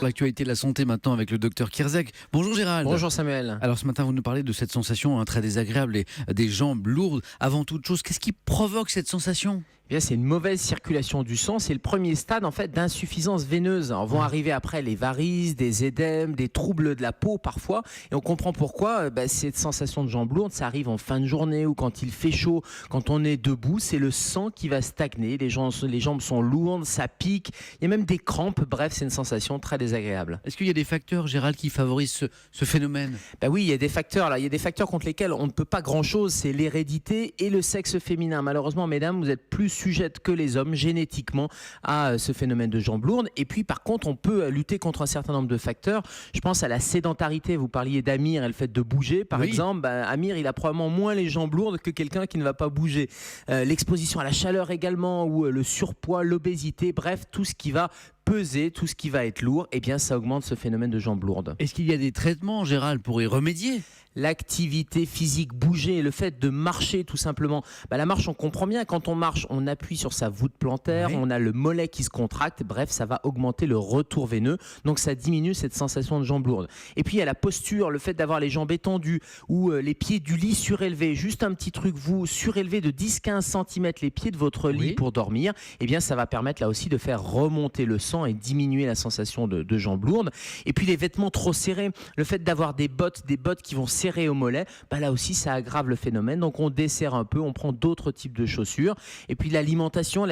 l'actualité de la santé maintenant avec le docteur Kierzek. Bonjour Gérald. Bonjour Samuel. Alors ce matin, vous nous parlez de cette sensation très désagréable et des jambes lourdes. Avant toute chose, qu'est-ce qui provoque cette sensation ? Eh bien, c'est une mauvaise circulation du sang. C'est le premier stade en fait d'insuffisance veineuse. Alors, vont arriver après les varices, des édèmes, des troubles de la peau parfois. Et on comprend pourquoi cette sensation de jambes lourdes, ça arrive en fin de journée ou quand il fait chaud, quand on est debout. C'est le sang qui va stagner. Les jambes sont lourdes, ça pique. Il y a même des crampes. Bref, c'est une sensation très désagréable. Est-ce qu'il y a des facteurs, Gérald, qui favorisent ce phénomène ? Oui, il y a des facteurs là. Il y a des facteurs contre lesquels on ne peut pas grand-chose. C'est l'hérédité et le sexe féminin. Malheureusement, mesdames, vous êtes plus sujettes que les hommes génétiquement à ce phénomène de jambes lourdes. Et puis par contre, on peut lutter contre un certain nombre de facteurs. Je pense à la sédentarité. Vous parliez d'Amir et le fait de bouger. Par exemple, Amir, il a probablement moins les jambes lourdes que quelqu'un qui ne va pas bouger. L'exposition à la chaleur également, ou le surpoids, l'obésité, bref, tout ce qui va peser, tout ce qui va être lourd, eh bien ça augmente ce phénomène de jambes lourdes. Est-ce qu'il y a des traitements, Gérald, pour y remédier ? L'activité physique, bouger, le fait de marcher tout simplement. La marche, on comprend bien, quand on marche, on appuie sur sa voûte plantaire, on a le mollet qui se contracte, bref, ça va augmenter le retour veineux, donc ça diminue cette sensation de jambes lourdes. Et puis il y a la posture, le fait d'avoir les jambes étendues ou les pieds du lit surélevés, juste un petit truc, vous surélevez de 10-15 cm les pieds de votre lit pour dormir, eh bien ça va permettre là aussi de faire remonter le sang et diminuer la sensation de jambes lourdes. Et puis les vêtements trop serrés, le fait d'avoir des bottes qui vont serrer au mollet, là aussi ça aggrave le phénomène, donc on desserre un peu, on prend d'autres types de chaussures. Et puis l'alimentation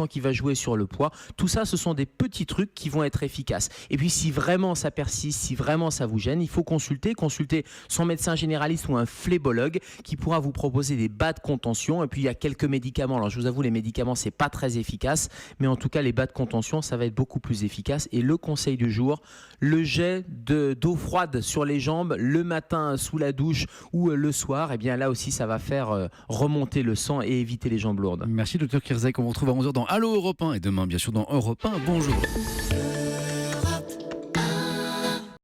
qui va jouer sur le poids, tout ça ce sont des petits trucs qui vont être efficaces. Et puis si vraiment ça persiste, si vraiment ça vous gêne, il faut consulter son médecin généraliste ou un phlébologue qui pourra vous proposer des bas de contention. Et puis il y a quelques médicaments, alors je vous avoue les médicaments c'est pas très efficace, mais en tout cas les bas de contention ça va être beaucoup plus efficace. Et le conseil du jour, le jet d'eau froide sur les jambes le matin sous la douche ou le soir, et bien là aussi ça va faire remonter le sang et éviter les jambes lourdes. Merci docteur Kierzek, on vous retrouve à 11h dans Allo Europe 1 et demain bien sûr dans Europe 1. Bonjour.